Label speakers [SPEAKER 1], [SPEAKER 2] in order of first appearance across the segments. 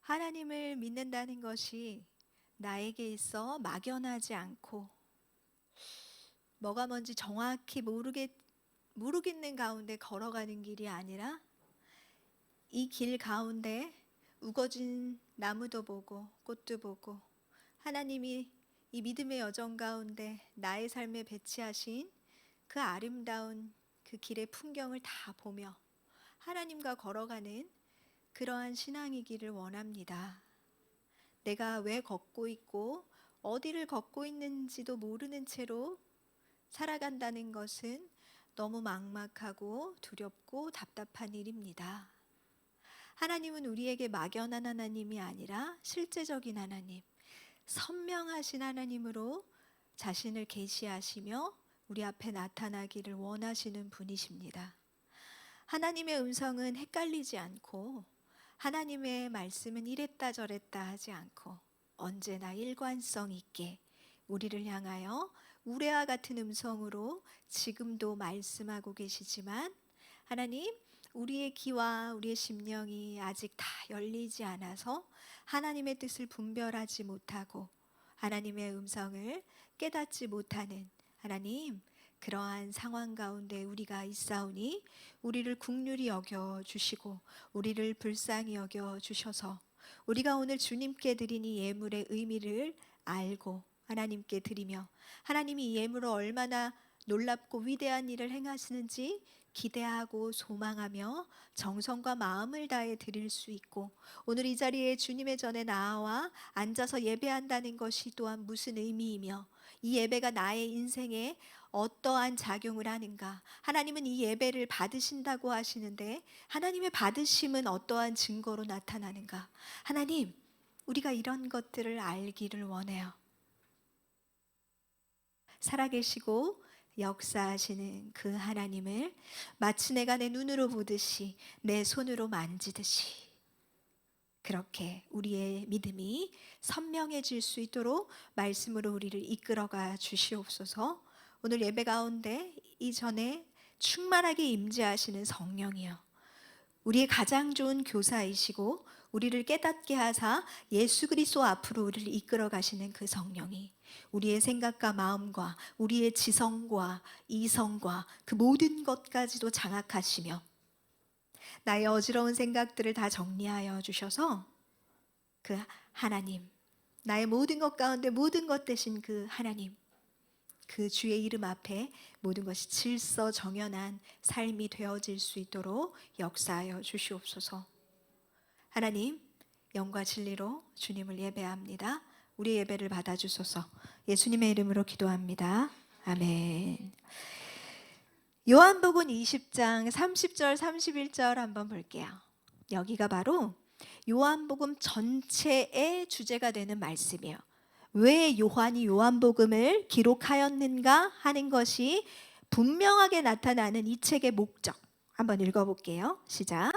[SPEAKER 1] 하나님을 믿는다는 것이 나에게 있어 막연하지 않고 뭐가 뭔지 정확히 모르겠는 가운데 걸어가는 길이 아니라 이 길 가운데 우거진 나무도 보고 꽃도 보고 하나님이 이 믿음의 여정 가운데 나의 삶에 배치하신 그 아름다운 그 길의 풍경을 다 보며 하나님과 걸어가는 그러한 신앙이기를 원합니다. 내가 왜 걷고 있고 어디를 걷고 있는지도 모르는 채로 살아간다는 것은 너무 막막하고 두렵고 답답한 일입니다. 하나님은 우리에게 막연한 하나님이 아니라 실제적인 하나님, 선명하신 하나님으로 자신을 계시하시며 우리 앞에 나타나기를 원하시는 분이십니다. 하나님의 음성은 헷갈리지 않고 하나님의 말씀은 이랬다 저랬다 하지 않고 언제나 일관성 있게 우리를 향하여 우레와 같은 음성으로 지금도 말씀하고 계시지만 하나님, 우리의 귀와 우리의 심령이 아직 다 열리지 않아서 하나님의 뜻을 분별하지 못하고 하나님의 음성을 깨닫지 못하는 하나님, 그러한 상황 가운데 우리가 있사오니 우리를 긍휼히 여겨 주시고 우리를 불쌍히 여겨 주셔서 우리가 오늘 주님께 드린 이 예물의 의미를 알고 하나님께 드리며 하나님이 이 예물을 얼마나 놀랍고 위대한 일을 행하시는지 기대하고 소망하며 정성과 마음을 다해 드릴 수 있고 오늘 이 자리에 주님의 전에 나와 앉아서 예배한다는 것이 또한 무슨 의미이며 이 예배가 나의 인생에 어떠한 작용을 하는가. 하나님은 이 예배를 받으신다고 하시는데 하나님의 받으심은 어떠한 증거로 나타나는가. 하나님, 우리가 이런 것들을 알기를 원해요. 살아계시고 역사하시는 그 하나님을 마치 내가 내 눈으로 보듯이 내 손으로 만지듯이 그렇게 우리의 믿음이 선명해질 수 있도록 말씀으로 우리를 이끌어가 주시옵소서. 오늘 예배 가운데 이전에 충만하게 임재하시는 성령이여, 우리의 가장 좋은 교사이시고 우리를 깨닫게 하사 예수 그리스도 앞으로 우리를 이끌어 가시는 그 성령이 우리의 생각과 마음과 우리의 지성과 이성과 그 모든 것까지도 장악하시며 나의 어지러운 생각들을 다 정리하여 주셔서 그 하나님, 나의 모든 것 가운데 모든 것 되신 그 하나님, 그 주의 이름 앞에 모든 것이 질서 정연한 삶이 되어질 수 있도록 역사하여 주시옵소서. 하나님, 영과 진리로 주님을 예배합니다. 우리 예배를 받아주소서. 예수님의 이름으로 기도합니다. 아멘. 요한복음 20장 30절 31절 한번 볼게요. 여기가 바로 요한복음 전체의 주제가 되는 말씀이에요. 왜 요한이 요한복음을 기록하였는가 하는 것이 분명하게 나타나는 이 책의 목적. 한번 읽어볼게요. 시작.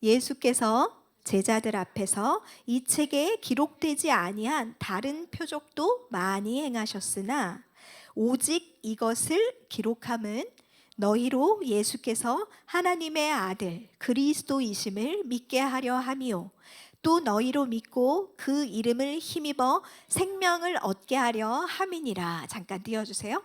[SPEAKER 1] 예수께서 제자들 앞에서 이 책에 기록되지 아니한 다른 표적도 많이 행하셨으나 오직 이것을 기록함은 너희로 예수께서 하나님의 아들 그리스도이심을 믿게 하려 함이요 또 너희로 믿고 그 이름을 힘입어 생명을 얻게 하려 함이니라. 잠깐 띄워주세요.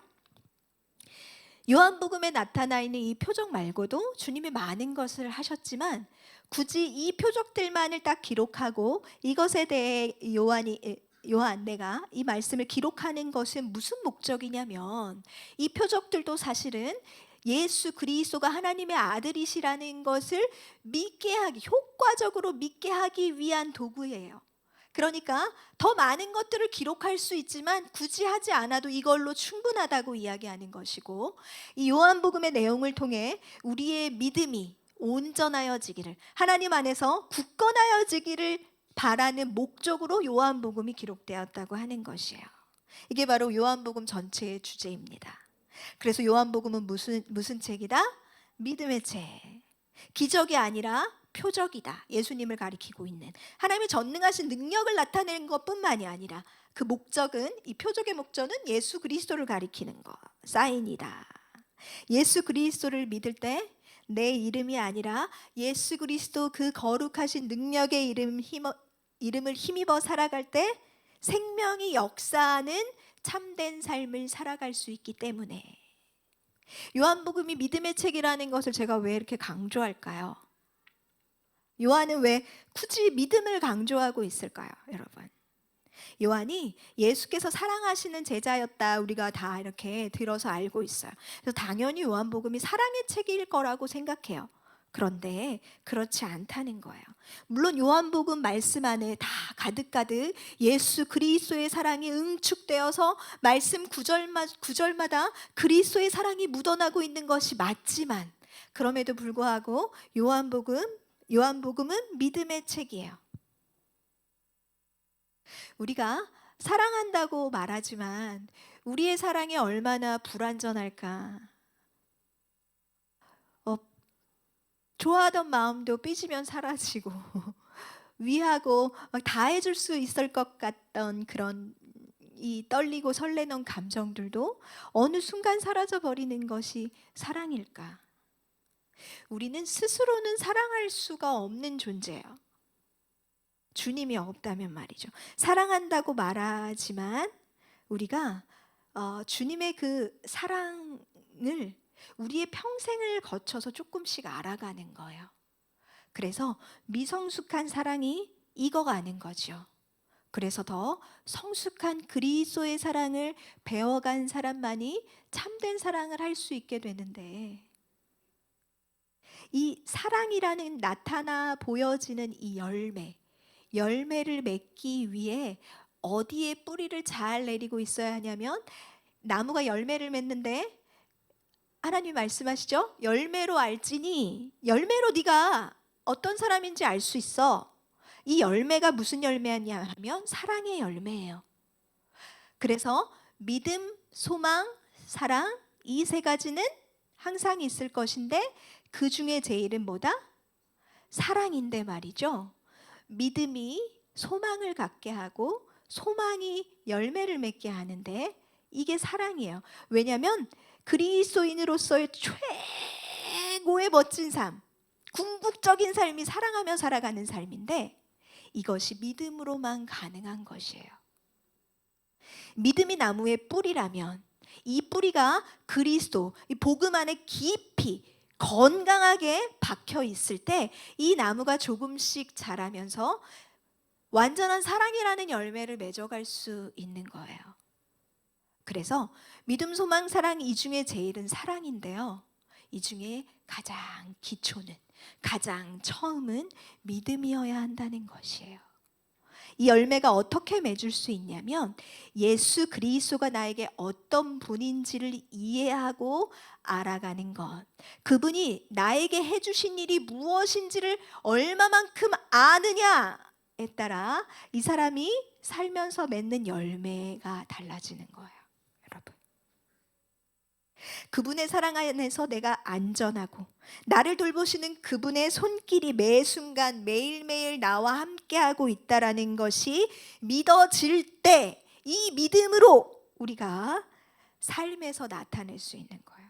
[SPEAKER 1] 요한복음에 나타나 있는 이 표적 말고도 주님이 많은 것을 하셨지만 굳이 이 표적들만을 딱 기록하고 이것에 대해 요한 내가 이 말씀을 기록하는 것은 무슨 목적이냐면 이 표적들도 사실은 예수 그리스도가 하나님의 아들이시라는 것을 믿게 하기, 효과적으로 믿게 하기 위한 도구예요. 그러니까 더 많은 것들을 기록할 수 있지만 굳이 하지 않아도 이걸로 충분하다고 이야기하는 것이고, 이 요한복음의 내용을 통해 우리의 믿음이 온전하여지기를, 하나님 안에서 굳건하여지기를 바라는 목적으로 요한복음이 기록되었다고 하는 것이에요. 이게 바로 요한복음 전체의 주제입니다. 그래서 요한복음은 무슨 책이다? 믿음의 책. 기적이 아니라 표적이다. 예수님을 가리키고 있는 하나님의 전능하신 능력을 나타내는 것뿐만이 아니라 그 목적은, 이 표적의 목적은 예수 그리스도를 가리키는 것, 사인이다. 예수 그리스도를 믿을 때 내 이름이 아니라 예수 그리스도 그 거룩하신 능력의 이름을 힘입어 살아갈 때 생명이 역사하는 참된 삶을 살아갈 수 있기 때문에. 요한복음이 믿음의 책이라는 것을 제가 왜 이렇게 강조할까요? 요한은 왜 굳이 믿음을 강조하고 있을까요, 여러분? 요한이 예수께서 사랑하시는 제자였다, 우리가 다 이렇게 들어서 알고 있어요. 그래서 당연히 요한복음이 사랑의 책일 거라고 생각해요. 그런데 그렇지 않다는 거예요. 물론 요한복음 말씀 안에 다 가득가득 예수 그리스도의 사랑이 응축되어서 말씀 구절마다 그리스도의 사랑이 묻어나고 있는 것이 맞지만, 그럼에도 불구하고 요한복음은 믿음의 책이에요. 우리가 사랑한다고 말하지만 우리의 사랑이 얼마나 불완전할까? 좋아하던 마음도 삐지면 사라지고 위하고 다 해줄 수 있을 것 같던 그런 이 떨리고 설레는 감정들도 어느 순간 사라져 버리는 것이 사랑일까? 우리는 스스로는 사랑할 수가 없는 존재예요. 주님이 없다면 말이죠. 사랑한다고 말하지만 우리가 주님의 그 사랑을 우리의 평생을 거쳐서 조금씩 알아가는 거예요. 그래서 미성숙한 사랑이 익어가는 거죠. 그래서 더 성숙한 그리스도의 사랑을 배워간 사람만이 참된 사랑을 할 수 있게 되는데, 이 사랑이라는 나타나 보여지는 이 열매를 맺기 위해 어디에 뿌리를 잘 내리고 있어야 하냐면, 나무가 열매를 맺는데 하나님이 말씀하시죠. 열매로 알지니, 열매로 네가 어떤 사람인지 알 수 있어. 이 열매가 무슨 열매냐 하면 사랑의 열매예요. 그래서 믿음, 소망, 사랑, 이 세 가지는 항상 있을 것인데 그 중에 제일은 뭐다? 사랑인데 말이죠. 믿음이 소망을 갖게 하고 소망이 열매를 맺게 하는데 이게 사랑이에요. 왜냐하면 그리스도인으로서의 최고의 멋진 삶, 궁극적인 삶이 사랑하며 살아가는 삶인데 이것이 믿음으로만 가능한 것이에요. 믿음이 나무의 뿌리라면 이 뿌리가 그리스도, 이 복음 안에 깊이 건강하게 박혀 있을 때 이 나무가 조금씩 자라면서 완전한 사랑이라는 열매를 맺어갈 수 있는 거예요. 그래서 믿음, 소망, 사랑, 이 중에 제일은 사랑인데요. 이 중에 가장 기초는, 가장 처음은 믿음이어야 한다는 것이에요. 이 열매가 어떻게 맺을 수 있냐면 예수 그리스도가 나에게 어떤 분인지를 이해하고 알아가는 것, 그분이 나에게 해주신 일이 무엇인지를 얼마만큼 아느냐에 따라 이 사람이 살면서 맺는 열매가 달라지는 거예요. 여러분, 그분의 사랑 안에서 내가 안전하고 나를 돌보시는 그분의 손길이 매 순간 매일매일 나와 함께하고 있다라는 것이 믿어질 때 이 믿음으로 우리가 삶에서 나타낼 수 있는 거예요.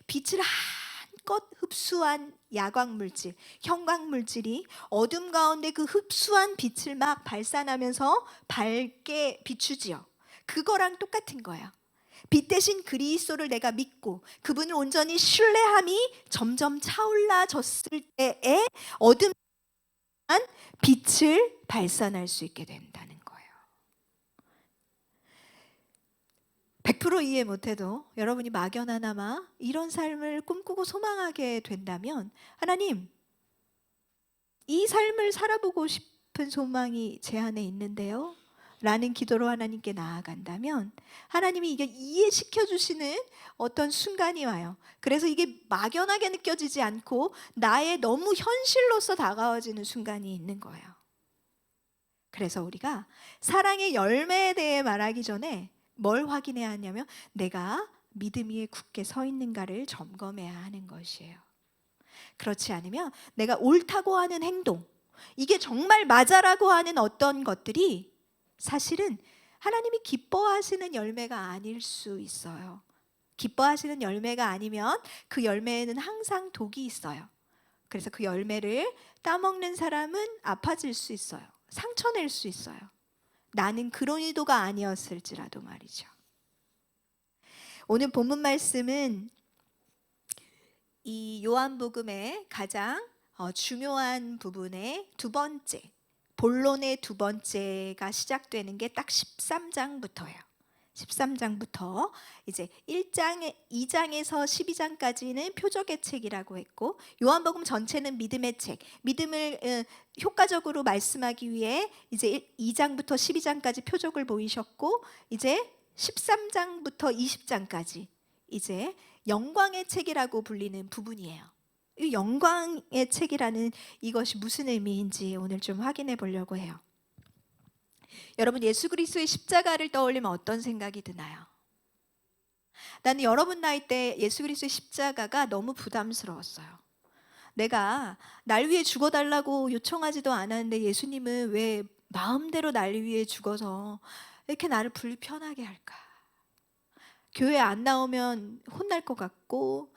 [SPEAKER 1] 빛을 한껏 흡수한 야광물질, 형광물질이 어둠 가운데 그 흡수한 빛을 막 발산하면서 밝게 비추지요. 그거랑 똑같은 거예요. 빛 대신 그리스도를 내가 믿고 그분을 온전히 신뢰함이 점점 차올라졌을 때에 어둠한 빛을 발산할 수 있게 된다는 거예요. 100% 이해 못해도 여러분이 막연하나마 이런 삶을 꿈꾸고 소망하게 된다면, 하나님, 이 삶을 살아보고 싶은 소망이 제 안에 있는데요 라는 기도로 하나님께 나아간다면 하나님이 이게 이해시켜 주시는 어떤 순간이 와요. 그래서 이게 막연하게 느껴지지 않고 나의 너무 현실로서 다가와지는 순간이 있는 거예요. 그래서 우리가 사랑의 열매에 대해 말하기 전에 뭘 확인해야 하냐면 내가 믿음 위에 굳게 서 있는가를 점검해야 하는 것이에요. 그렇지 않으면 내가 옳다고 하는 행동, 이게 정말 맞아라고 하는 어떤 것들이 사실은 하나님이 기뻐하시는 열매가 아닐 수 있어요. 기뻐하시는 열매가 아니면 그 열매에는 항상 독이 있어요. 그래서 그 열매를 따먹는 사람은 아파질 수 있어요. 상처낼 수 있어요. 나는 그런 의도가 아니었을지라도 말이죠. 오늘 본문 말씀은 이 요한복음의 가장 중요한 부분의 두 번째, 본론의 두 번째가 시작되는 게 딱 13장부터예요. 13장부터 이제 1장, 2장에서 12장까지는 표적의 책이라고 했고, 요한복음 전체는 믿음의 책, 믿음을 효과적으로 말씀하기 위해 이제 2장부터 12장까지 표적을 보이셨고, 이제 13장부터 20장까지 이제 영광의 책이라고 불리는 부분이에요. 이 영광의 책이라는 이것이 무슨 의미인지 오늘 좀 확인해 보려고 해요. 여러분, 예수 그리스도의 십자가를 떠올리면 어떤 생각이 드나요? 나는 여러분 나이 때 예수 그리스도의 십자가가 너무 부담스러웠어요. 내가 날 위해 죽어달라고 요청하지도 않았는데 예수님은 왜 마음대로 날 위해 죽어서 이렇게 나를 불편하게 할까? 교회 안 나오면 혼날 것 같고,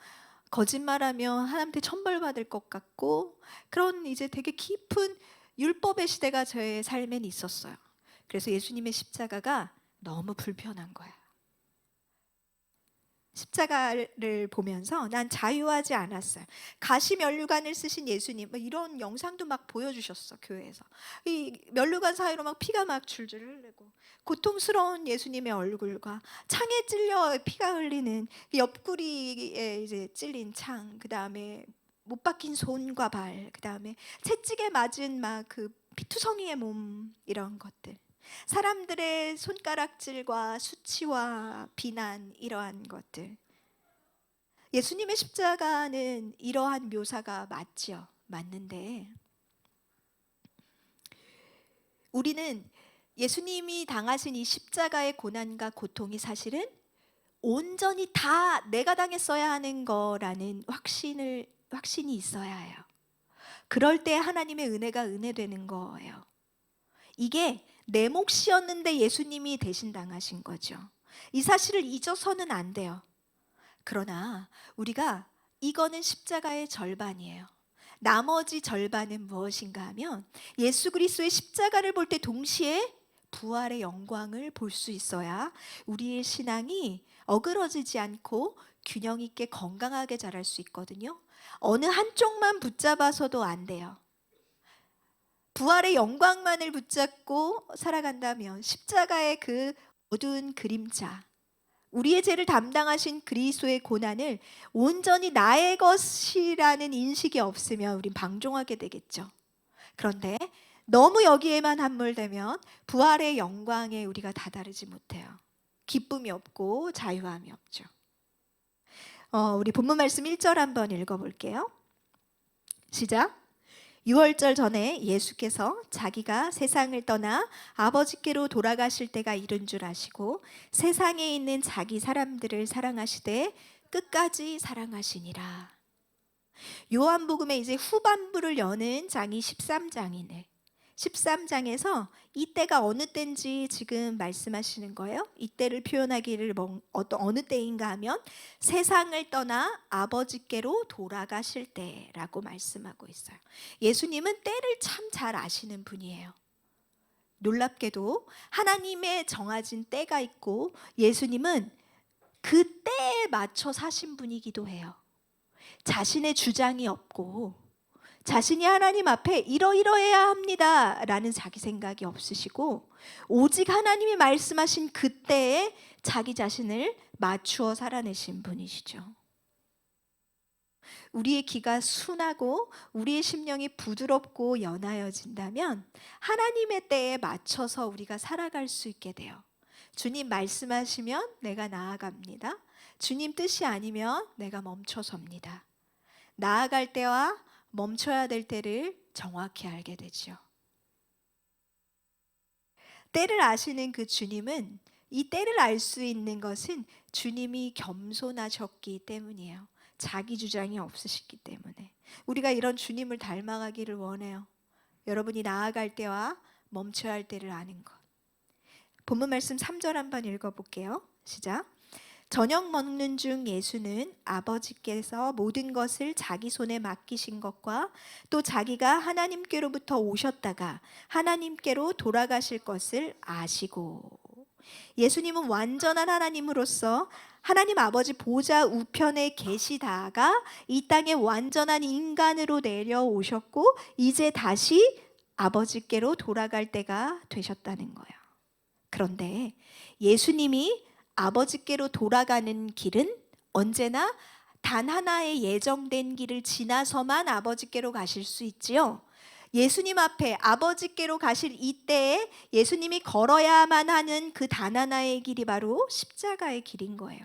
[SPEAKER 1] 거짓말하면 하나님한테 천벌받을 것 같고, 그런 이제 되게 깊은 율법의 시대가 저의 삶엔 있었어요. 그래서 예수님의 십자가가 너무 불편한 거야. 십자가를 보면서 난 자유하지 않았어요. 가시 면류관을 쓰신 예수님, 이런 영상도 막 보여주셨어, 교회에서. 이 면류관 사이로 막 피가 막 줄줄 흐르고, 고통스러운 예수님의 얼굴과 창에 찔려 피가 흘리는 옆구리에 이제 찔린 창, 그 다음에 못 박힌 손과 발, 그 다음에 채찍에 맞은 막 그 피투성이의 몸, 이런 것들. 사람들의 손가락질과 수치와 비난, 이러한 것들. 예수님의 십자가는 이러한 묘사가 맞죠. 맞는데 우리는 예수님이 당하신 이 십자가의 고난과 고통이 사실은 온전히 다 내가 당했어야 하는 거라는 확신이 있어야 해요. 그럴 때 하나님의 은혜가 은혜되는 거예요. 이게 내 몫이었는데 예수님이 대신 당하신 거죠. 이 사실을 잊어서는 안 돼요. 그러나 우리가 이거는 십자가의 절반이에요. 나머지 절반은 무엇인가 하면 예수 그리스도의 십자가를 볼 때 동시에 부활의 영광을 볼 수 있어야 우리의 신앙이 어그러지지 않고 균형 있게 건강하게 자랄 수 있거든요. 어느 한쪽만 붙잡아서도 안 돼요. 부활의 영광만을 붙잡고 살아간다면 십자가의 그 어두운 그림자, 우리의 죄를 담당하신 그리스도의 고난을 온전히 나의 것이라는 인식이 없으면 우린 방종하게 되겠죠. 그런데 너무 여기에만 함몰되면 부활의 영광에 우리가 다다르지 못해요. 기쁨이 없고 자유함이 없죠. 우리 본문 말씀 1절 한번 읽어볼게요. 시작. 유월절 전에 예수께서 자기가 세상을 떠나 아버지께로 돌아가실 때가 이른 줄 아시고 세상에 있는 자기 사람들을 사랑하시되 끝까지 사랑하시니라. 요한복음의 이제 후반부를 여는 장이 13장이네. 13장에서 이때가 어느 때인지 지금 말씀하시는 거예요. 이때를 표현하기를 어느 때인가 하면 세상을 떠나 아버지께로 돌아가실 때라고 말씀하고 있어요. 예수님은 때를 참 잘 아시는 분이에요. 놀랍게도 하나님의 정해진 때가 있고 예수님은 그 때에 맞춰 사신 분이기도 해요. 자신의 주장이 없고 자신이 하나님 앞에 이러이러해야 합니다 라는 자기 생각이 없으시고 오직 하나님이 말씀하신 그때에 자기 자신을 맞추어 살아내신 분이시죠. 우리의 귀가 순하고 우리의 심령이 부드럽고 연하여진다면 하나님의 때에 맞춰서 우리가 살아갈 수 있게 돼요. 주님 말씀하시면 내가 나아갑니다. 주님 뜻이 아니면 내가 멈춰섭니다. 나아갈 때와 멈춰야 될 때를 정확히 알게 되죠. 때를 아시는 그 주님은 이 때를 알 수 있는 것은 주님이 겸손하셨기 때문이에요. 자기 주장이 없으시기 때문에. 우리가 이런 주님을 닮아가기를 원해요. 여러분이 나아갈 때와 멈춰야 할 때를 아는 것. 본문 말씀 3절 한번 읽어볼게요. 시작. 저녁 먹는 중 예수는 아버지께서 모든 것을 자기 손에 맡기신 것과 또 자기가 하나님께로부터 오셨다가 하나님께로 돌아가실 것을 아시고, 예수님은 완전한 하나님으로서 하나님 아버지 보좌 우편에 계시다가 이 땅에 완전한 인간으로 내려오셨고 이제 다시 아버지께로 돌아갈 때가 되셨다는 거예요. 그런데 예수님이 아버지께로 돌아가는 길은 언제나 단 하나의 예정된 길을 지나서만 아버지께로 가실 수 있지요. 예수님 앞에 아버지께로 가실 이때에 예수님이 걸어야만 하는 그 단 하나의 길이 바로 십자가의 길인 거예요.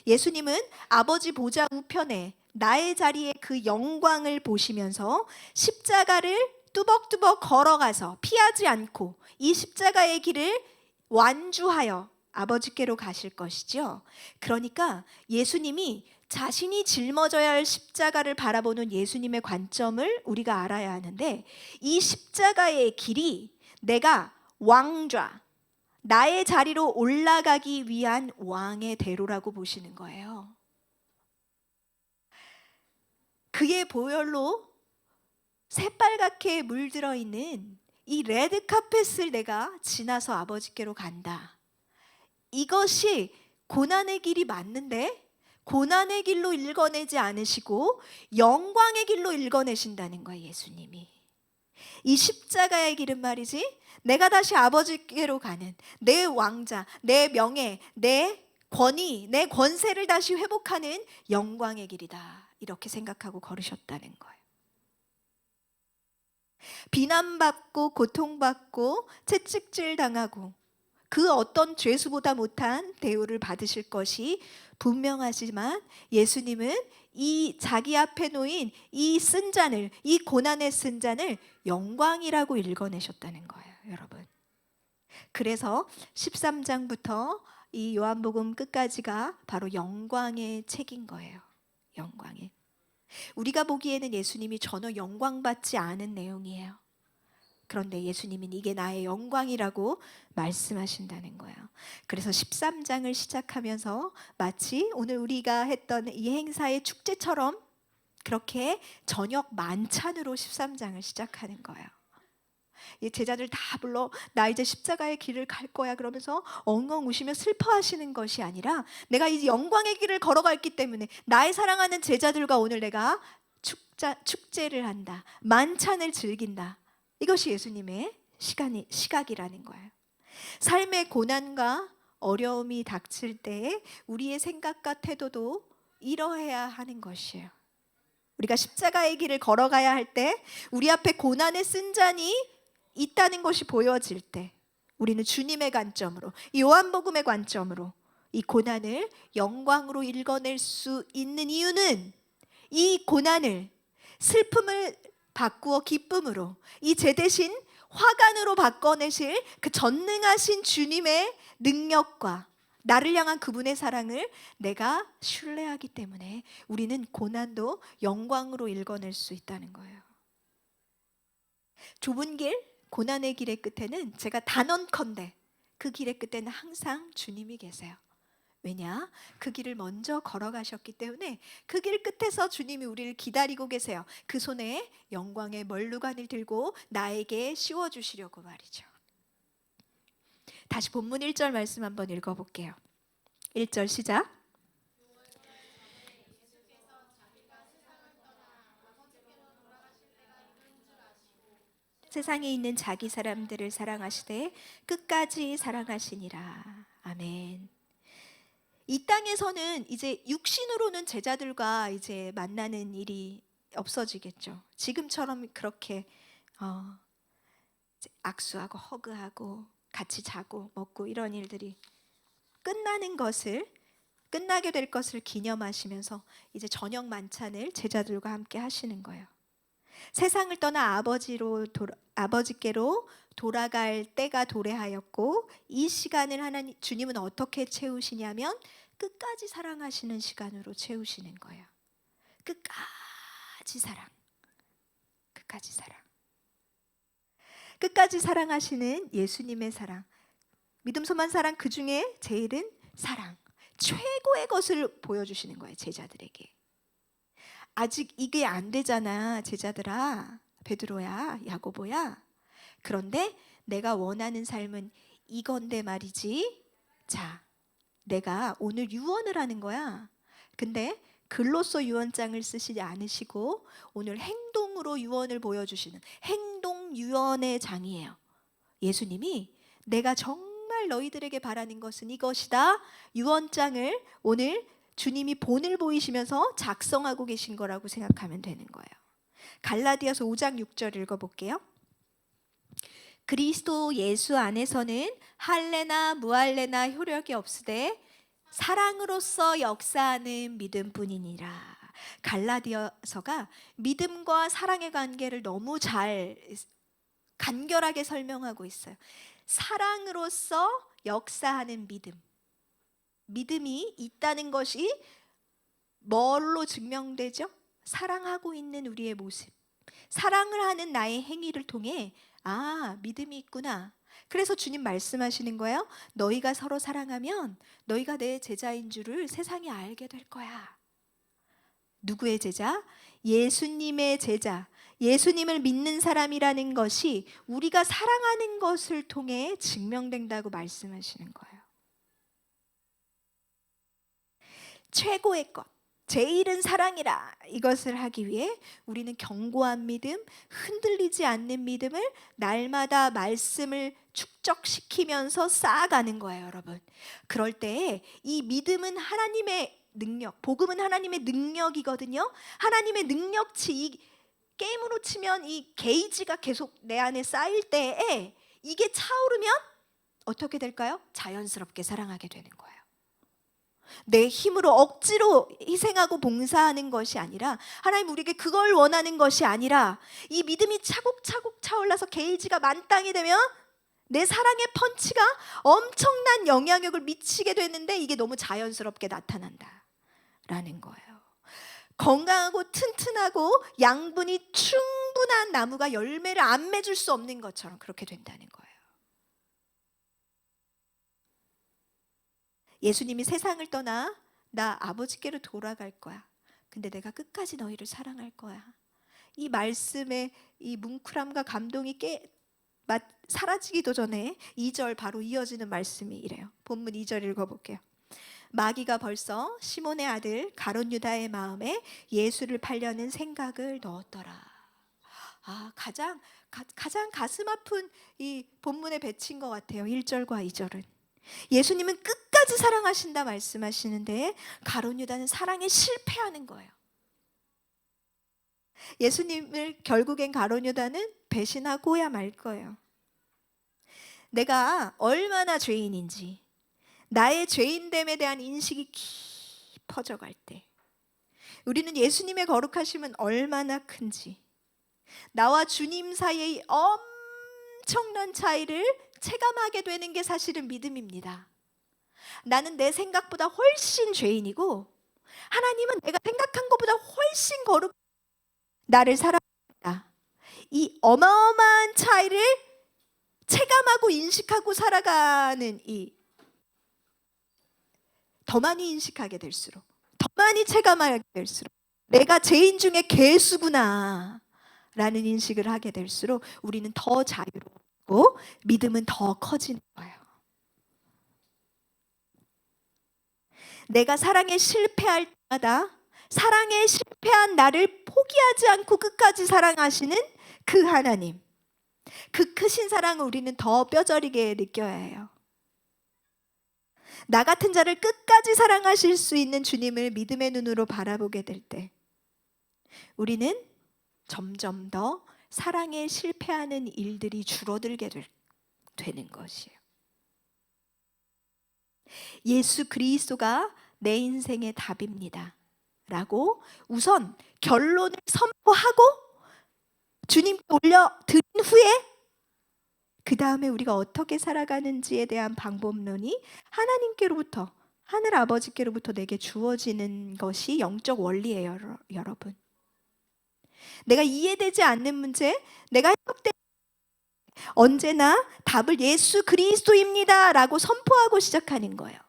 [SPEAKER 1] 예수님은 아버지 보좌 우편에 나의 자리에 그 영광을 보시면서 십자가를 뚜벅뚜벅 걸어가서 피하지 않고 이 십자가의 길을 완주하여 아버지께로 가실 것이죠. 그러니까 예수님이 자신이 짊어져야 할 십자가를 바라보는 예수님의 관점을 우리가 알아야 하는데, 이 십자가의 길이 내가 왕좌, 나의 자리로 올라가기 위한 왕의 대로라고 보시는 거예요. 그의 보혈로 새빨갛게 물들어 있는 이 레드 카펫을 내가 지나서 아버지께로 간다. 이것이 고난의 길이 맞는데 고난의 길로 읽어내지 않으시고 영광의 길로 읽어내신다는 거예요, 예수님이. 이 십자가의 길은 말이지, 내가 다시 아버지께로 가는 내 왕자, 내 명예, 내 권위, 내 권세를 다시 회복하는 영광의 길이다, 이렇게 생각하고 걸으셨다는 거예요. 비난받고 고통받고 채찍질 당하고 그 어떤 죄수보다 못한 대우를 받으실 것이 분명하지만 예수님은 이 자기 앞에 놓인 이 쓴 잔을, 이 고난의 쓴 잔을 영광이라고 읽어내셨다는 거예요, 여러분. 그래서 13장부터 이 요한복음 끝까지가 바로 영광의 책인 거예요. 영광의. 우리가 보기에는 예수님이 전혀 영광받지 않은 내용이에요. 그런데 예수님은 이게 나의 영광이라고 말씀하신다는 거예요. 그래서 13장을 시작하면서 마치 오늘 우리가 했던 이 행사의 축제처럼 그렇게 저녁 만찬으로 13장을 시작하는 거예요. 이 제자들 다 불러 나 이제 십자가의 길을 갈 거야 그러면서 엉엉 우시며 슬퍼하시는 것이 아니라, 내가 이제 영광의 길을 걸어갔기 때문에 나의 사랑하는 제자들과 오늘 내가 축제를 한다, 만찬을 즐긴다. 이것이 예수님의 시각이라는 거예요. 삶의 고난과 어려움이 닥칠 때 우리의 생각과 태도도 이러해야 하는 것이에요. 우리가 십자가의 길을 걸어가야 할 때, 우리 앞에 고난의 쓴 잔이 있다는 것이 보여질 때 우리는 주님의 관점으로, 이 요한복음의 관점으로 이 고난을 영광으로 읽어낼 수 있는 이유는, 이 고난을 슬픔을 바꾸어 기쁨으로, 이 제 대신 화관으로 바꿔내실 그 전능하신 주님의 능력과 나를 향한 그분의 사랑을 내가 신뢰하기 때문에 우리는 고난도 영광으로 읽어낼 수 있다는 거예요. 좁은 길, 고난의 길의 끝에는 제가 단언컨대 그 길의 끝에는 항상 주님이 계세요. 왜냐? 그 길을 먼저 걸어가셨기 때문에 그 길 끝에서 주님이 우리를 기다리고 계세요. 그 손에 영광의 멀루관을 들고 나에게 씌워주시려고 말이죠. 다시 본문 1절 말씀 한번 읽어볼게요. 1절 시작. 세상에 있는 자기 사람들을 사랑하시되 끝까지 사랑하시니라. 아멘. 이 땅에서는 이제 육신으로는 제자들과 이제 만나는 일이 없어지겠죠. 지금처럼 그렇게 이제 악수하고 허그하고 같이 자고 먹고 이런 일들이 끝나게 될 것을 기념하시면서 이제 저녁 만찬을 제자들과 함께 하시는 거예요. 세상을 떠나 아버지께로 돌아갈 때가 도래하였고, 이 시간을 주님은 어떻게 채우시냐면 끝까지 사랑하시는 시간으로 채우시는 거예요. 끝까지 사랑, 끝까지 사랑, 끝까지 사랑하시는 예수님의 사랑, 믿음, 소망, 사랑, 그 중에 제일은 사랑, 최고의 것을 보여주시는 거예요, 제자들에게. 아직 이게 안 되잖아, 제자들아, 베드로야, 야고보야. 그런데 내가 원하는 삶은 이건데 말이지. 자, 내가 오늘 유언을 하는 거야. 근데 글로써 유언장을 쓰시지 않으시고 오늘 행동으로 유언을 보여주시는 행동 유언의 장이에요. 예수님이 내가 정말 너희들에게 바라는 것은 이것이다. 유언장을 오늘 주님이 본을 보이시면서 작성하고 계신 거라고 생각하면 되는 거예요. 갈라디아서 5장 6절 읽어볼게요. 그리스도 예수 안에서는 할례나 무할례나 효력이 없으되 사랑으로서 역사하는 믿음뿐이니라. 갈라디아서가 믿음과 사랑의 관계를 너무 잘 간결하게 설명하고 있어요. 사랑으로서 역사하는 믿음. 믿음이 있다는 것이 뭘로 증명되죠? 사랑하고 있는 우리의 모습. 사랑을 하는 나의 행위를 통해 믿음이 있구나. 그래서 주님 말씀하시는 거예요. 너희가 서로 사랑하면 너희가 내 제자인 줄을 세상이 알게 될 거야. 누구의 제자? 예수님의 제자. 예수님을 믿는 사람이라는 것이 우리가 사랑하는 것을 통해 증명된다고 말씀하시는 거예요. 최고의 것, 제일은 사랑이라. 이것을 하기 위해 우리는 견고한 믿음, 흔들리지 않는 믿음을 날마다 말씀을 축적시키면서 쌓아가는 거예요, 여러분. 그럴 때 이 믿음은 하나님의 능력, 복음은 하나님의 능력이거든요. 하나님의 능력치, 이 게임으로 치면 이 게이지가 계속 내 안에 쌓일 때에 이게 차오르면 어떻게 될까요? 자연스럽게 사랑하게 되는 거예요. 내 힘으로 억지로 희생하고 봉사하는 것이 아니라, 하나님 우리에게 그걸 원하는 것이 아니라 이 믿음이 차곡차곡 차올라서 게이지가 만땅이 되면 내 사랑의 펀치가 엄청난 영향력을 미치게 되는데 이게 너무 자연스럽게 나타난다라는 거예요. 건강하고 튼튼하고 양분이 충분한 나무가 열매를 안 맺을 수 없는 것처럼 그렇게 된다는 거예요. 예수님이 세상을 떠나 나 아버지께로 돌아갈 거야. 근데 내가 끝까지 너희를 사랑할 거야. 이 말씀의 이 뭉클함과 감동이 사라지기도 전에 2절 바로 이어지는 말씀이 이래요. 본문 2절 읽어볼게요. 마귀가 벌써 시몬의 아들 가룟 유다의 마음에 예수를 팔려는 생각을 넣었더라. 가장 가슴 아픈 이 본문에 맺힌 것 같아요. 1절과 2절은. 예수님은 끝까지 사랑하신다 말씀하시는데 가룟 유다는 사랑에 실패하는 거예요. 예수님을 결국엔 가룟 유다는 배신하고야 말 거예요. 내가 얼마나 죄인인지, 나의 죄인됨에 대한 인식이 깊어져 갈 때, 우리는 예수님의 거룩하심은 얼마나 큰지, 나와 주님 사이의 엄청난 차이를 체감하게 되는 게 사실은 믿음입니다. 나는 내 생각보다 훨씬 죄인이고 하나님은 내가 생각한 것보다 훨씬 나를 사랑한다. 이 어마어마한 차이를 체감하고 인식하고 살아가는 더 많이 인식하게 될수록, 더 많이 체감하게 될수록 내가 죄인 중에 괴수구나 라는 인식을 하게 될수록 우리는 더 자유롭고 믿음은 더 커지는 거예요. 내가 사랑에 실패할 때마다 사랑에 실패한 나를 포기하지 않고 끝까지 사랑하시는 그 하나님, 그 크신 사랑을 우리는 더 뼈저리게 느껴야 해요. 나 같은 자를 끝까지 사랑하실 수 있는 주님을 믿음의 눈으로 바라보게 될 때 우리는 점점 더 사랑에 실패하는 일들이 줄어들게 되는 것이에요. 예수 그리스도가 내 인생의 답입니다 라고 우선 결론을 선포하고 주님께 올려드린 후에 그 다음에 우리가 어떻게 살아가는지에 대한 방법론이 하나님께로부터, 하늘 아버지께로부터 내게 주어지는 것이 영적 원리예요, 여러분. 내가 이해되지 않는 문제, 내가 언제나 답을 예수 그리스도입니다 라고 선포하고 시작하는 거예요.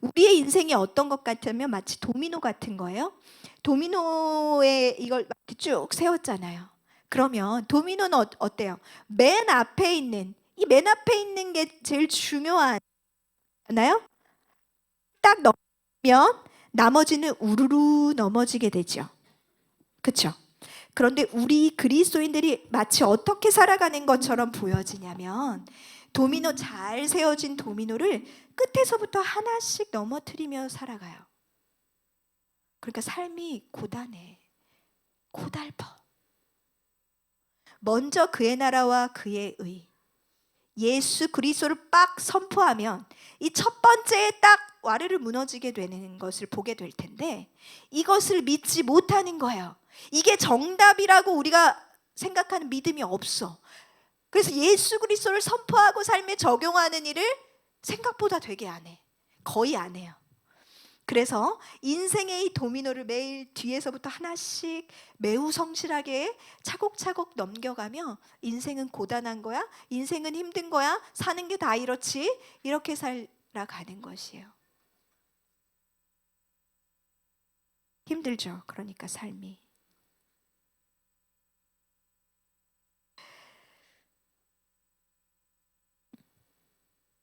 [SPEAKER 1] 우리의 인생이 어떤 것 같으면 마치 도미노 같은 거예요. 도미노에 이걸 쭉 세웠잖아요. 그러면 도미노는 어때요? 맨 앞에 있는 게 제일 중요하나요? 딱 넣으면 나머지는 우르르 넘어지게 되죠. 그렇죠? 그런데 우리 그리스도인들이 마치 어떻게 살아가는 것처럼 보여지냐면 도미노 잘 세워진 도미노를 끝에서부터 하나씩 넘어뜨리며 살아가요. 그러니까 삶이 고단해. 고달퍼. 먼저 그의 나라와 그의 의, 예수 그리스도를 빡 선포하면 이 첫 번째에 딱 와르르 무너지게 되는 것을 보게 될 텐데, 이것을 믿지 못하는 거예요. 이게 정답이라고 우리가 생각하는 믿음이 없어. 그래서 예수 그리스도를 선포하고 삶에 적용하는 일을 생각보다 되게 안 해. 거의 안 해요. 그래서 인생의 이 도미노를 매일 뒤에서부터 하나씩 매우 성실하게 차곡차곡 넘겨가며 인생은 고단한 거야? 인생은 힘든 거야? 사는 게 다 이렇지? 이렇게 살아가는 것이에요. 힘들죠. 그러니까 삶이.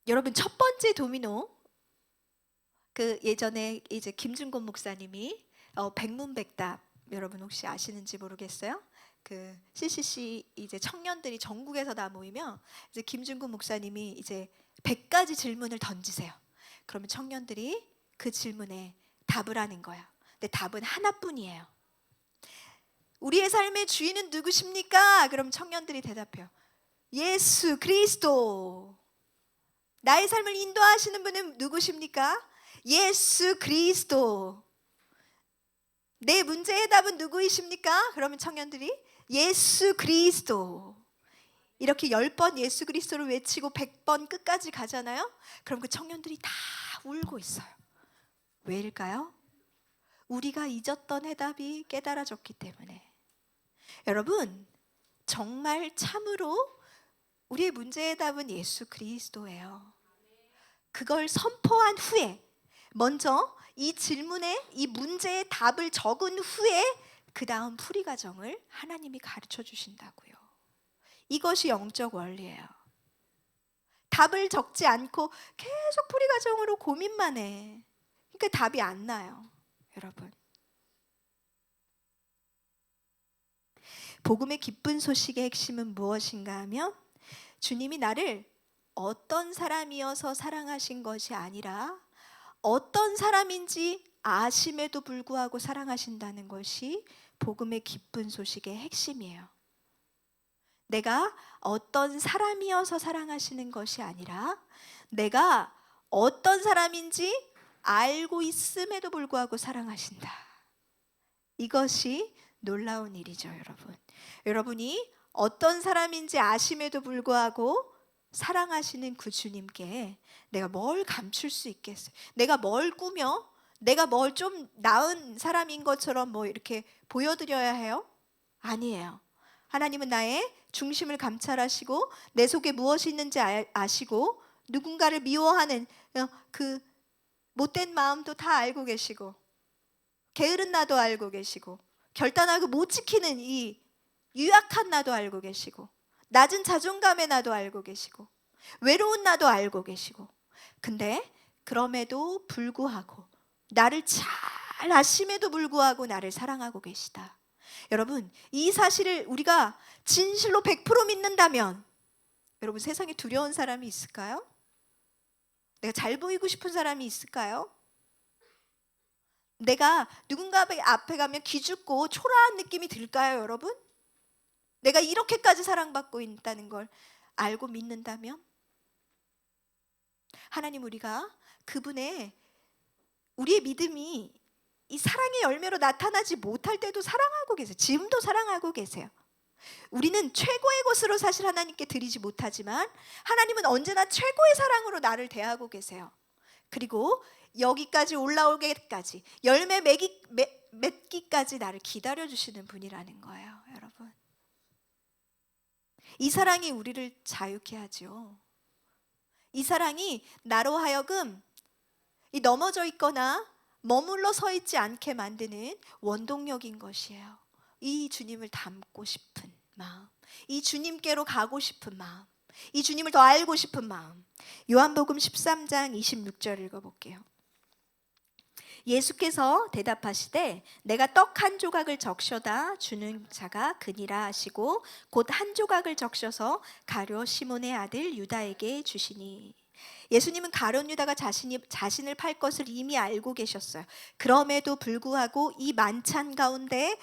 [SPEAKER 1] 여러분, 첫 번째 도미노, 그 예전에 이제 김준곤 목사님이 백문백답, 여러분 혹시 아시는지 모르겠어요. 그 CCC 이제 청년들이 전국에서 다 모이면 이제 김준곤 목사님이 이제 100가지 질문을 던지세요. 그러면 청년들이 그 질문에 답을 하는 거야. 근데 답은 하나뿐이에요. 우리의 삶의 주인은 누구십니까? 그럼 청년들이 대답해요. 예수 그리스도. 나의 삶을 인도하시는 분은 누구십니까? 예수 그리스도. 내 문제의 답은 누구이십니까? 그러면 청년들이 예수 그리스도. 이렇게 10번 예수 그리스도를 외치고 100번 끝까지 가잖아요. 그럼 그 청년들이 다 울고 있어요. 왜일까요? 우리가 잊었던 해답이 깨달아졌기 때문에. 여러분, 정말 참으로 우리의 문제의 답은 예수 그리스도예요. 그걸 선포한 후에, 먼저 이 질문에 이 문제의 답을 적은 후에 그 다음 풀이 과정을 하나님이 가르쳐 주신다고요. 이것이 영적 원리예요. 답을 적지 않고 계속 풀이 과정으로 고민만 해. 그러니까 답이 안 나요, 여러분. 복음의 기쁜 소식의 핵심은 무엇인가 하면, 주님이 나를 어떤 사람이어서 사랑하신 것이 아니라 어떤 사람인지 아심에도 불구하고 사랑하신다는 것이 복음의 기쁜 소식의 핵심이에요. 내가 어떤 사람이어서 사랑하시는 것이 아니라 내가 어떤 사람인지 알고 있음에도 불구하고 사랑하신다. 이것이 놀라운 일이죠, 여러분. 여러분이 어떤 사람인지 아심에도 불구하고 사랑하시는 그 주님께 내가 뭘 감출 수 있겠어요? 내가 뭘 꾸며? 내가 뭘 좀 나은 사람인 것처럼 뭐 이렇게 보여드려야 해요? 아니에요. 하나님은 나의 중심을 감찰하시고 내 속에 무엇이 있는지 아시고 누군가를 미워하는 그 못된 마음도 다 알고 계시고 게으른 나도 알고 계시고 결단하고 못 지키는 이 유약한 나도 알고 계시고 낮은 자존감의 나도 알고 계시고 외로운 나도 알고 계시고, 근데 그럼에도 불구하고 나를 잘 아심에도 불구하고 나를 사랑하고 계시다. 여러분, 이 사실을 우리가 진실로 100% 믿는다면, 여러분, 세상에 두려운 사람이 있을까요? 내가 잘 보이고 싶은 사람이 있을까요? 내가 누군가 앞에 가면 기죽고 초라한 느낌이 들까요, 여러분? 내가 이렇게까지 사랑받고 있다는 걸 알고 믿는다면, 하나님, 우리가 그분의 우리의 믿음이 이 사랑의 열매로 나타나지 못할 때도 사랑하고 계세요. 지금도 사랑하고 계세요. 우리는 최고의 것으로 사실 하나님께 드리지 못하지만 하나님은 언제나 최고의 사랑으로 나를 대하고 계세요. 그리고 여기까지 올라오기까지 열매 맺기까지 나를 기다려주시는 분이라는 거예요, 여러분. 이 사랑이 우리를 자유케 하죠. 이 사랑이 나로 하여금 이 넘어져 있거나 머물러 서 있지 않게 만드는 원동력인 것이에요. 이 주님을 닮고 싶은 마음, 이 주님께로 가고 싶은 마음, 이 주님을 더 알고 싶은 마음. 요한복음 13장 26절 읽어볼게요. 예수께서 대답하시되 내가 떡 한 조각을 적셔다 주는 자가 그니라 하시고 곧 한 조각을 적셔서 가룟 시몬의 아들 유다에게 주시니. 예수님은 가룟 유다가 자신을 팔 것을 이미 알고 계셨어요. 그럼에도 불구하고 이 만찬 가운데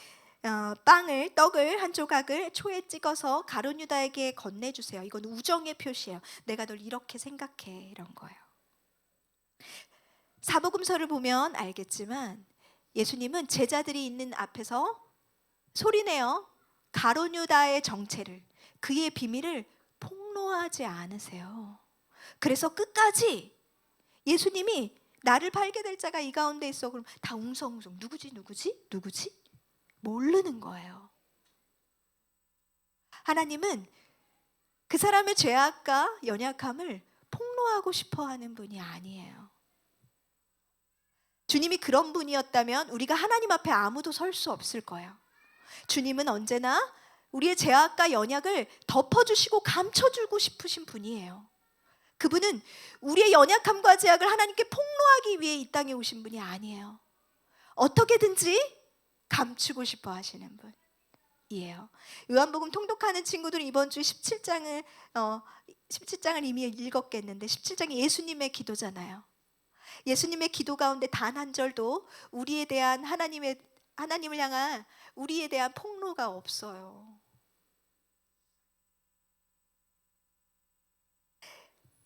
[SPEAKER 1] 떡을 한 조각을 초에 찍어서 가룟 유다에게 건네주세요. 이건 우정의 표시예요. 내가 널 이렇게 생각해, 이런 거예요. 사복음서를 보면 알겠지만 예수님은 제자들이 있는 앞에서 소리내어 가룟 유다의 정체를, 그의 비밀을 폭로하지 않으세요. 그래서 끝까지 예수님이 나를 팔게 될 자가 이 가운데 있어, 그럼 다 웅성웅성 누구지 모르는 거예요. 하나님은 그 사람의 죄악과 연약함을 폭로하고 싶어 하는 분이 아니에요. 주님이 그런 분이었다면 우리가 하나님 앞에 아무도 설 수 없을 거예요. 주님은 언제나 우리의 죄악과 연약을 덮어주시고 감춰주고 싶으신 분이에요. 그분은 우리의 연약함과 죄악을 하나님께 폭로하기 위해 이 땅에 오신 분이 아니에요. 어떻게든지 감추고 싶어 하시는 분이에요. 요한복음 통독하는 친구들은 이번 주 17장을 이미 읽었겠는데 17장이 예수님의 기도잖아요. 예수님의 기도 가운데 단 한 절도 우리에 대한 하나님을 향한 우리에 대한 폭로가 없어요.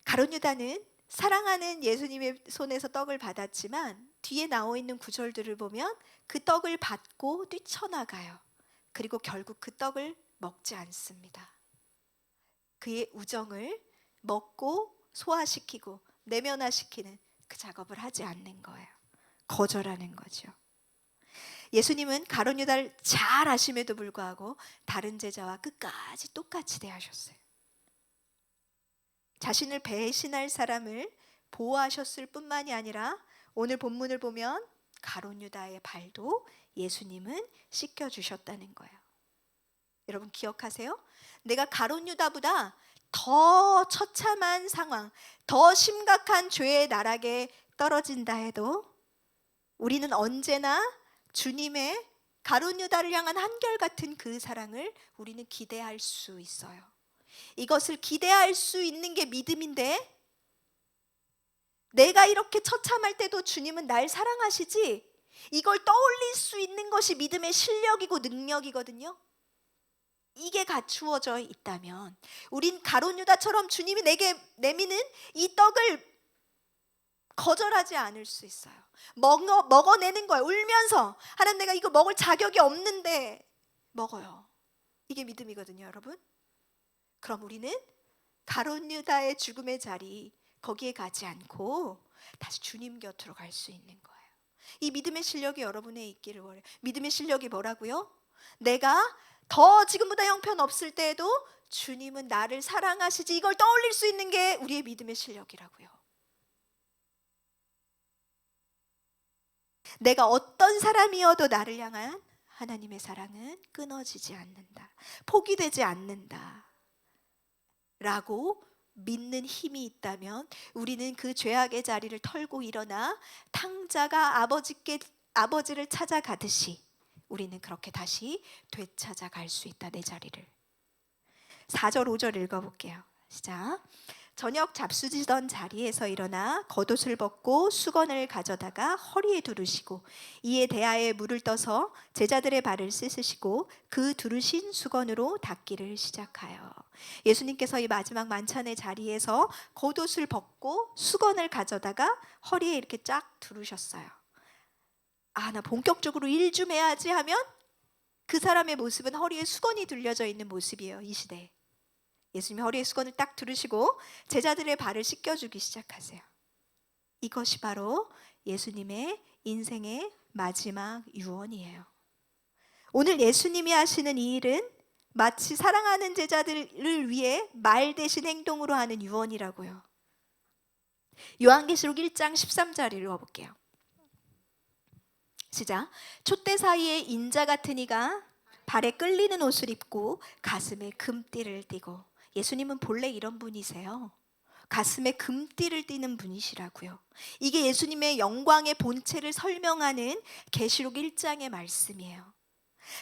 [SPEAKER 1] 가룟 유다는 사랑하는 예수님의 손에서 떡을 받았지만 뒤에 나와 있는 구절들을 보면 그 떡을 받고 뛰쳐나가요. 그리고 결국 그 떡을 먹지 않습니다. 그의 우정을 먹고 소화시키고 내면화시키는 그 작업을 하지 않는 거예요. 거절하는 거죠. 예수님은 가룟 유다를 잘 아심에도 불구하고 다른 제자와 끝까지 똑같이 대하셨어요. 자신을 배신할 사람을 보호하셨을 뿐만이 아니라 오늘 본문을 보면 가룟 유다의 발도 예수님은 씻겨주셨다는 거예요. 여러분 기억하세요? 내가 가룟 유다보다 더 처참한 상황, 더 심각한 죄의 나락에 떨어진다 해도 우리는 언제나 주님의 가룟 유다를 향한 한결같은 그 사랑을 우리는 기대할 수 있어요. 이것을 기대할 수 있는 게 믿음인데, 내가 이렇게 처참할 때도 주님은 날 사랑하시지, 이걸 떠올릴 수 있는 것이 믿음의 실력이고 능력이거든요. 이게 갖추어져 있다면 우린 가룟 유다처럼 주님이 내게 내미는 이 떡을 거절하지 않을 수 있어요. 먹어내는 거예요. 울면서 하나님, 내가 이거 먹을 자격이 없는데 먹어요. 이게 믿음이거든요, 여러분. 그럼 우리는 가룟 유다의 죽음의 자리, 거기에 가지 않고 다시 주님 곁으로 갈 수 있는 거예요. 이 믿음의 실력이 여러분에 있기를 원해요. 믿음의 실력이 뭐라고요? 내가 더 지금보다 형편없을 때에도 주님은 나를 사랑하시지, 이걸 떠올릴 수 있는 게 우리의 믿음의 실력이라고요. 내가 어떤 사람이어도 나를 향한 하나님의 사랑은 끊어지지 않는다, 포기되지 않는다 라고 믿는 힘이 있다면 우리는 그 죄악의 자리를 털고 일어나 탕자가 아버지를 찾아가듯이 우리는 그렇게 다시 되찾아갈 수 있다, 내 자리를. 4절 5절 읽어볼게요. 시작. 저녁 잡수지던 자리에서 일어나 겉옷을 벗고 수건을 가져다가 허리에 두르시고 이에 대야에 물을 떠서 제자들의 발을 씻으시고 그 두르신 수건으로 닦기를 시작하여. 예수님께서 이 마지막 만찬의 자리에서 겉옷을 벗고 수건을 가져다가 허리에 이렇게 쫙 두르셨어요. 나 본격적으로 일 좀 해야지 하면 그 사람의 모습은 허리에 수건이 둘려져 있는 모습이에요. 이 시대에 예수님이 허리에 수건을 딱 두르시고 제자들의 발을 씻겨주기 시작하세요. 이것이 바로 예수님의 인생의 마지막 유언이에요. 오늘 예수님이 하시는 이 일은 마치 사랑하는 제자들을 위해 말 대신 행동으로 하는 유언이라고요. 요한계시록 1장 13절 읽어볼게요. 시작. 촛대 사이에 인자 같은 이가 발에 끌리는 옷을 입고 가슴에 금띠를 띠고. 예수님은 본래 이런 분이세요. 가슴에 금띠를 띠는 분이시라고요. 이게 예수님의 영광의 본체를 설명하는 계시록 1장의 말씀이에요.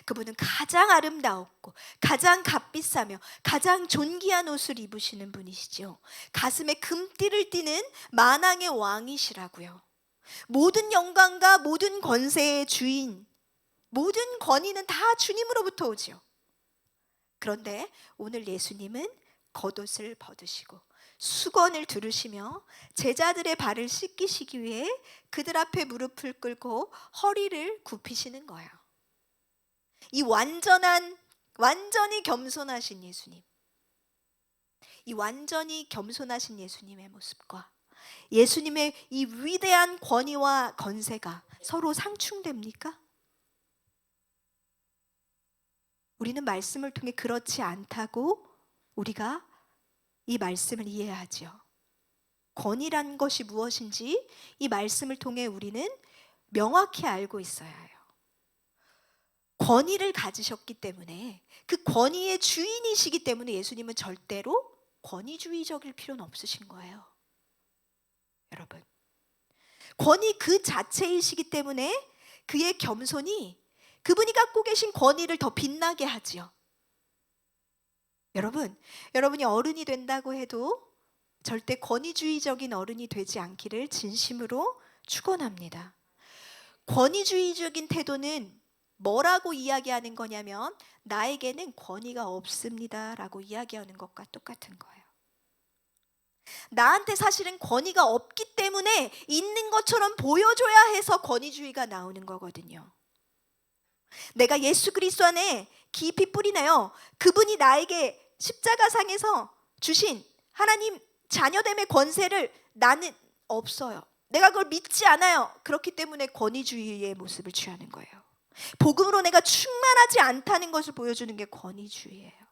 [SPEAKER 1] 그분은 가장 아름다웠고 가장 값비싸며 가장 존귀한 옷을 입으시는 분이시죠. 가슴에 금띠를 띠는 만왕의 왕이시라고요. 모든 영광과 모든 권세의 주인, 모든 권위는 다 주님으로부터 오죠. 그런데 오늘 예수님은 겉옷을 벗으시고 수건을 두르시며 제자들의 발을 씻기시기 위해 그들 앞에 무릎을 꿇고 허리를 굽히시는 거예요. 이 완전히 겸손하신 예수님, 이 완전히 겸손하신 예수님의 모습과 예수님의 이 위대한 권위와 건세가 서로 상충됩니까? 우리는 말씀을 통해 그렇지 않다고 우리가 이 말씀을 이해하죠. 권위란 것이 무엇인지 이 말씀을 통해 우리는 명확히 알고 있어야 해요. 권위를 가지셨기 때문에, 그 권위의 주인이시기 때문에 예수님은 절대로 권위주의적일 필요는 없으신 거예요. 여러분, 권위 그 자체이시기 때문에 그의 겸손이 그분이 갖고 계신 권위를 더 빛나게 하지요. 여러분이 어른이 된다고 해도 절대 권위주의적인 어른이 되지 않기를 진심으로 축원합니다. 권위주의적인 태도는 뭐라고 이야기하는 거냐면 나에게는 권위가 없습니다 라고 이야기하는 것과 똑같은 거예요. 나한테 사실은 권위가 없기 때문에 있는 것처럼 보여줘야 해서 권위주의가 나오는 거거든요. 내가 예수 그리스도 안에 깊이 뿌리내요. 그분이 나에게 십자가상에서 주신 하나님 자녀됨의 권세를 나는 없어요. 내가 그걸 믿지 않아요. 그렇기 때문에 권위주의의 모습을 취하는 거예요. 복음으로 내가 충만하지 않다는 것을 보여주는 게 권위주의예요.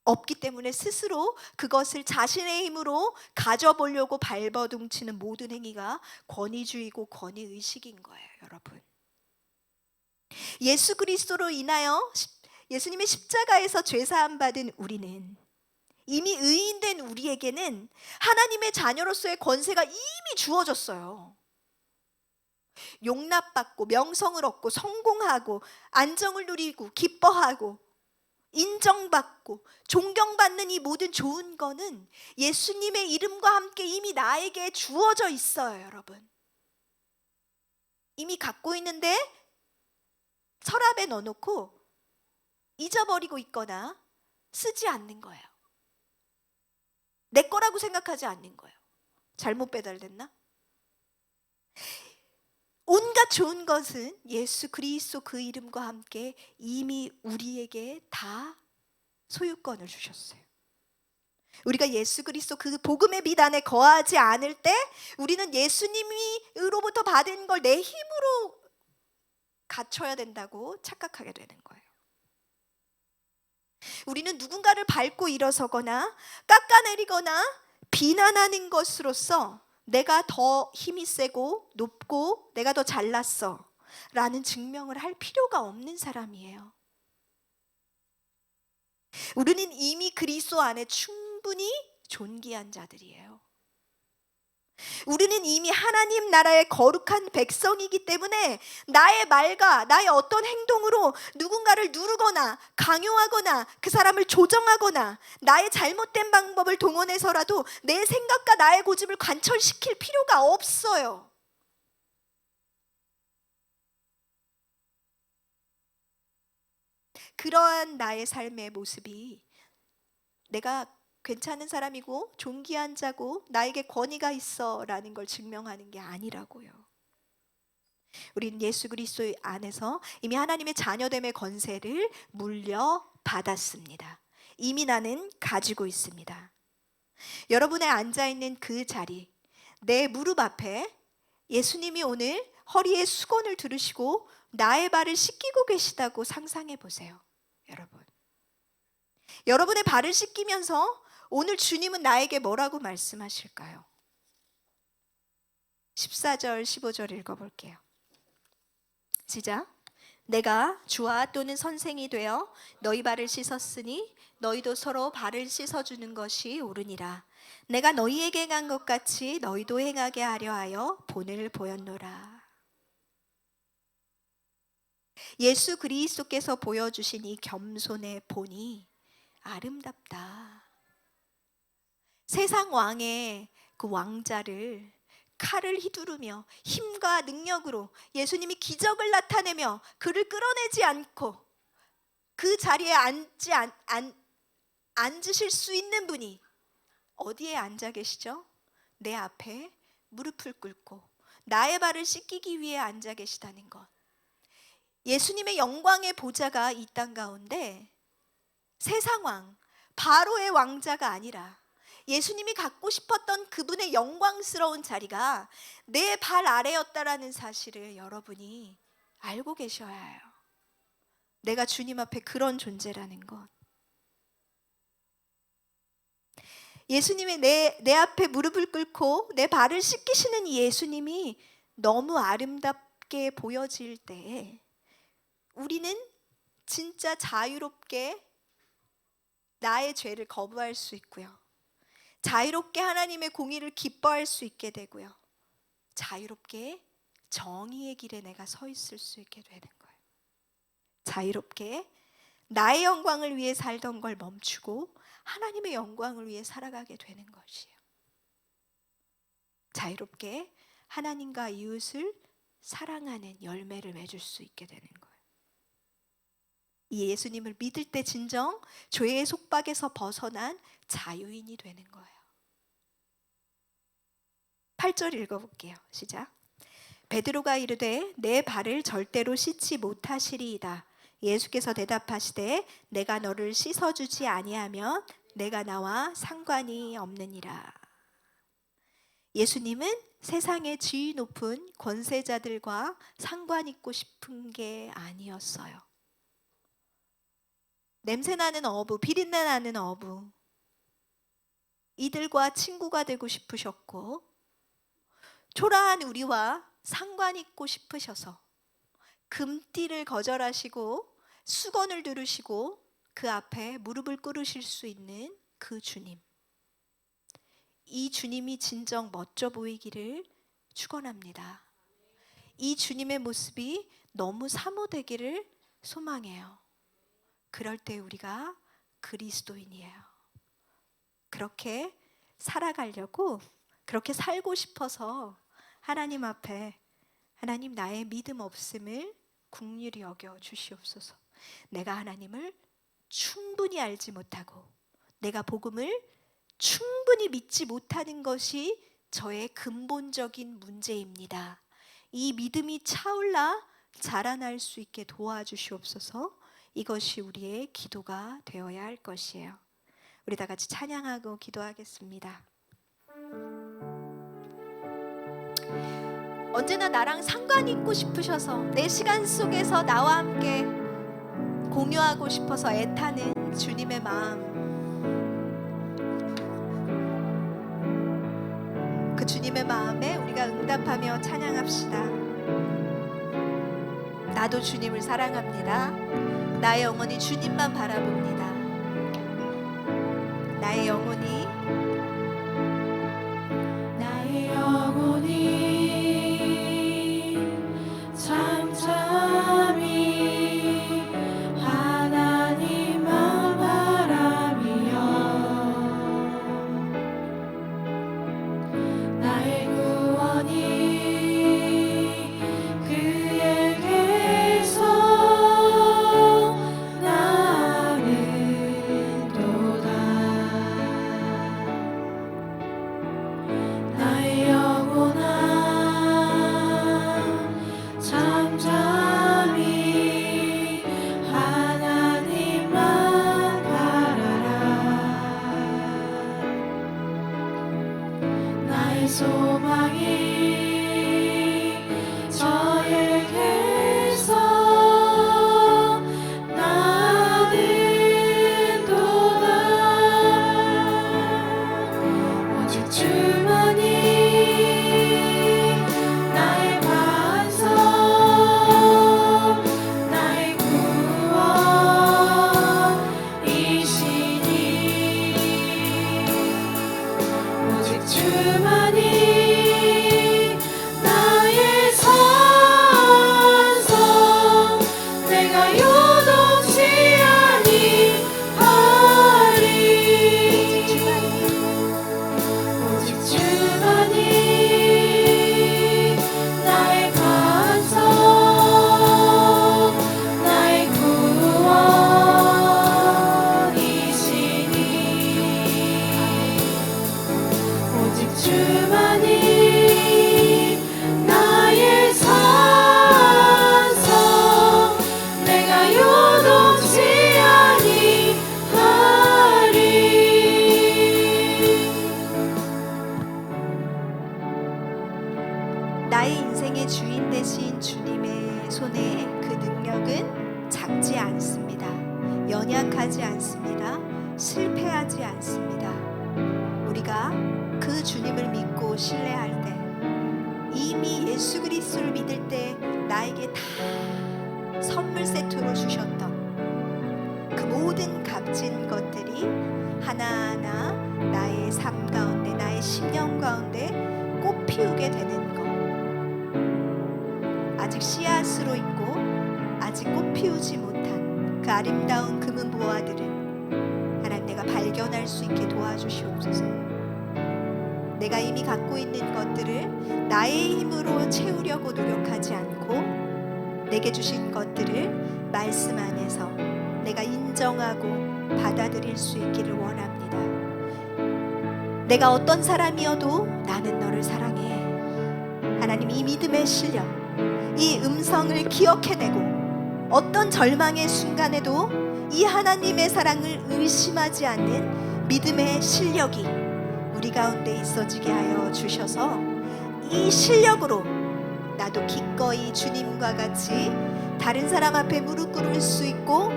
[SPEAKER 1] 없기 때문에 스스로 그것을 자신의 힘으로 가져보려고 발버둥치는 모든 행위가 권위주의고 권위의식인 거예요, 여러분. 예수 그리스도로 인하여 예수님의 십자가에서 죄사함 받은 우리는, 이미 의인된 우리에게는 하나님의 자녀로서의 권세가 이미 주어졌어요. 용납받고 명성을 얻고 성공하고 안정을 누리고 기뻐하고 인정받고 존경받는 이 모든 좋은 거는 예수님의 이름과 함께 이미 나에게 주어져 있어요, 여러분. 이미 갖고 있는데 서랍에 넣어놓고 잊어버리고 있거나 쓰지 않는 거예요. 내 거라고 생각하지 않는 거예요. 잘못 배달됐나? 온갖 좋은 것은 예수 그리스도 그 이름과 함께 이미 우리에게 다 소유권을 주셨어요. 우리가 예수 그리스도 그 복음의 빛 안에 거하지 않을 때 우리는 예수님으로부터 받은 걸 내 힘으로 갖춰야 된다고 착각하게 되는 거예요. 우리는 누군가를 밟고 일어서거나 깎아내리거나 비난하는 것으로써 내가 더 힘이 세고 높고 내가 더 잘났어 라는 증명을 할 필요가 없는 사람이에요. 우리는 이미 그리스도 안에 충분히 존귀한 자들이에요. 우리는 이미 하나님 나라의 거룩한 백성이기 때문에 나의 말과 나의 어떤 행동으로 누군가를 누르거나 강요하거나 그 사람을 조정하거나 나의 잘못된 방법을 동원해서라도 내 생각과 나의 고집을 관철시킬 필요가 없어요. 그러한 나의 삶의 모습이 내가 괜찮은 사람이고 존귀한 자고 나에게 권위가 있어 라는 걸 증명하는 게 아니라고요. 우리는 예수 그리스도 안에서 이미 하나님의 자녀됨의 권세를 물려받았습니다. 이미 나는 가지고 있습니다. 여러분의 앉아있는 그 자리, 내 무릎 앞에 예수님이 오늘 허리에 수건을 두르시고 나의 발을 씻기고 계시다고 상상해 보세요. 여러분의 발을 씻기면서 오늘 주님은 나에게 뭐라고 말씀하실까요? 14절 15절 읽어볼게요. 시작. 내가 주와 또는 선생이 되어 너희 발을 씻었으니 너희도 서로 발을 씻어주는 것이 옳으니라. 내가 너희에게 행한 것 같이 너희도 행하게 하려 하여 본을 보였노라. 예수 그리스도께서 보여주신 이 겸손의 본이 아름답다. 세상 왕의 그 왕자를 칼을 휘두르며 힘과 능력으로 예수님이 기적을 나타내며 그를 끌어내지 않고 그 자리에 앉으실 수 있는 분이 어디에 앉아 계시죠? 내 앞에 무릎을 꿇고 나의 발을 씻기기 위해 앉아 계시다는 것. 예수님의 영광의 보좌가 이 땅 가운데 세상 왕, 바로의 왕자가 아니라 예수님이 갖고 싶었던 그분의 영광스러운 자리가 내 발 아래였다라는 사실을 여러분이 알고 계셔야 해요. 내가 주님 앞에 그런 존재라는 것. 예수님이 내 앞에 무릎을 꿇고 내 발을 씻기시는 이 예수님이 너무 아름답게 보여질 때에 우리는 진짜 자유롭게 나의 죄를 거부할 수 있고요. 자유롭게 하나님의 공의를 기뻐할 수 있게 되고요. 자유롭게 정의의 길에 내가 서 있을 수 있게 되는 거예요. 자유롭게 나의 영광을 위해 살던 걸 멈추고 하나님의 영광을 위해 살아가게 되는 것이에요. 자유롭게 하나님과 이웃을 사랑하는 열매를 맺을 수 있게 되는 거예요. 이 예수님을 믿을 때 진정 죄의 속박에서 벗어난 자유인이 되는 거예요. 8절 읽어볼게요. 시작. 베드로가 이르되 내 발을 절대로 씻지 못하시리이다. 예수께서 대답하시되 내가 너를 씻어주지 아니하면 내가 나와 상관이 없느니라. 예수님은 세상의 지위 높은 권세자들과 상관 있고 싶은 게 아니었어요. 냄새나는 어부, 비린내 나는 어부, 이들과 친구가 되고 싶으셨고 초라한 우리와 상관 있고 싶으셔서 금띠를 거절하시고 수건을 두르시고 그 앞에 무릎을 꿇으실 수 있는 그 주님. 이 주님이 진정 멋져 보이기를 축원합니다. 이 주님의 모습이 너무 사모되기를 소망해요. 그럴 때 우리가 그리스도인이에요. 그렇게 살아가려고, 그렇게 살고 싶어서 하나님 앞에 하나님 나의 믿음 없음을 긍휼히 여겨 주시옵소서. 내가 하나님을 충분히 알지 못하고 내가 복음을 충분히 믿지 못하는 것이 저의 근본적인 문제입니다. 이 믿음이 차올라 자라날 수 있게 도와주시옵소서. 이것이 우리의 기도가 되어야 할 것이에요. 우리 다 같이 찬양하고 기도하겠습니다. 언제나 나랑 상관 있고 싶으셔서 내 시간 속에서 나와 함께 공유하고 싶어서 애타는 주님의 마음, 그 주님의 마음에 우리가 응답하며 찬양합시다. 나도 주님을 사랑합니다. 나의 영혼이 주님만 바라봅니다. 나의 영혼이
[SPEAKER 2] 잠잠히 하나님만 바라며 나의 구원이 그에게서 나는도다. 나의 영혼아 잠잠히 하나님만 바라라. 나의 소망이 저에게서 나는도다. 주만이 나의 산성 내가 요동치 아니하리 오직 주만이 나의 반석 나의 구원이시니 오직 주만이 나의 산성 내가 요동치 아니하리
[SPEAKER 1] 나의 인생의 주인 되신 주님의 손에 그 능력은 작지 않습니다. 연약하지 않습니다. 실패하지 않습니다. 우리가 그 주님을 믿고 신뢰할 때, 이미 예수 그리스도를 믿을 때 나에게 다 선물 세트로 주셨던 그 모든 값진 것들이 하나하나 나의 삶 가운데, 나의 심령 가운데 꽃 피우게 되는 것. 아직 씨앗으로 있고 아직 꽃 피우지 못한 그 아름다운 금은 보화들을 하나님 내가 발견할 수 있게 도와주시옵소서. 내가 이미 갖고 있는 것들을 나의 힘으로 채우려고 노력하지 않고 내게 주신 것들을 말씀 안에서 내가 인정하고 받아들일 수 있기를 원합니다. 내가 어떤 사람이어도 나는 너를 사랑해. 하나님, 이 믿음의 실력, 이 음성을 기억해내고 어떤 절망의 순간에도 이 하나님의 사랑을 의심하지 않는 믿음의 실력이 우리 가운데 있어지게 하여 주셔서 이 실력으로 나도 기꺼이 주님과 같이 다른 사람 앞에 무릎 꿇을 수 있고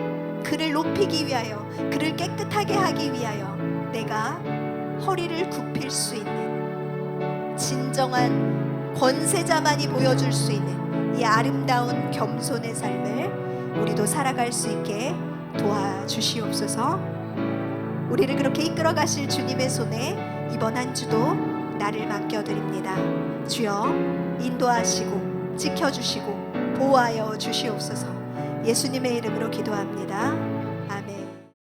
[SPEAKER 1] 그를 높이기 위하여, 그를 깨끗하게 하기 위하여 내가 허리를 굽힐 수 있는 진정한 권세자만이 보여줄 수 있는 이 아름다운 겸손의 삶을 우리도 살아갈 수 있게 도와주시옵소서. 우리를 그렇게 이끌어 가실 주님의 손에 이번 한 주도 나를 맡겨드립니다. 주여, 인도하시고 지켜주시고 보호하여 주시옵소서. 예수님의 이름으로 기도합니다. 아멘.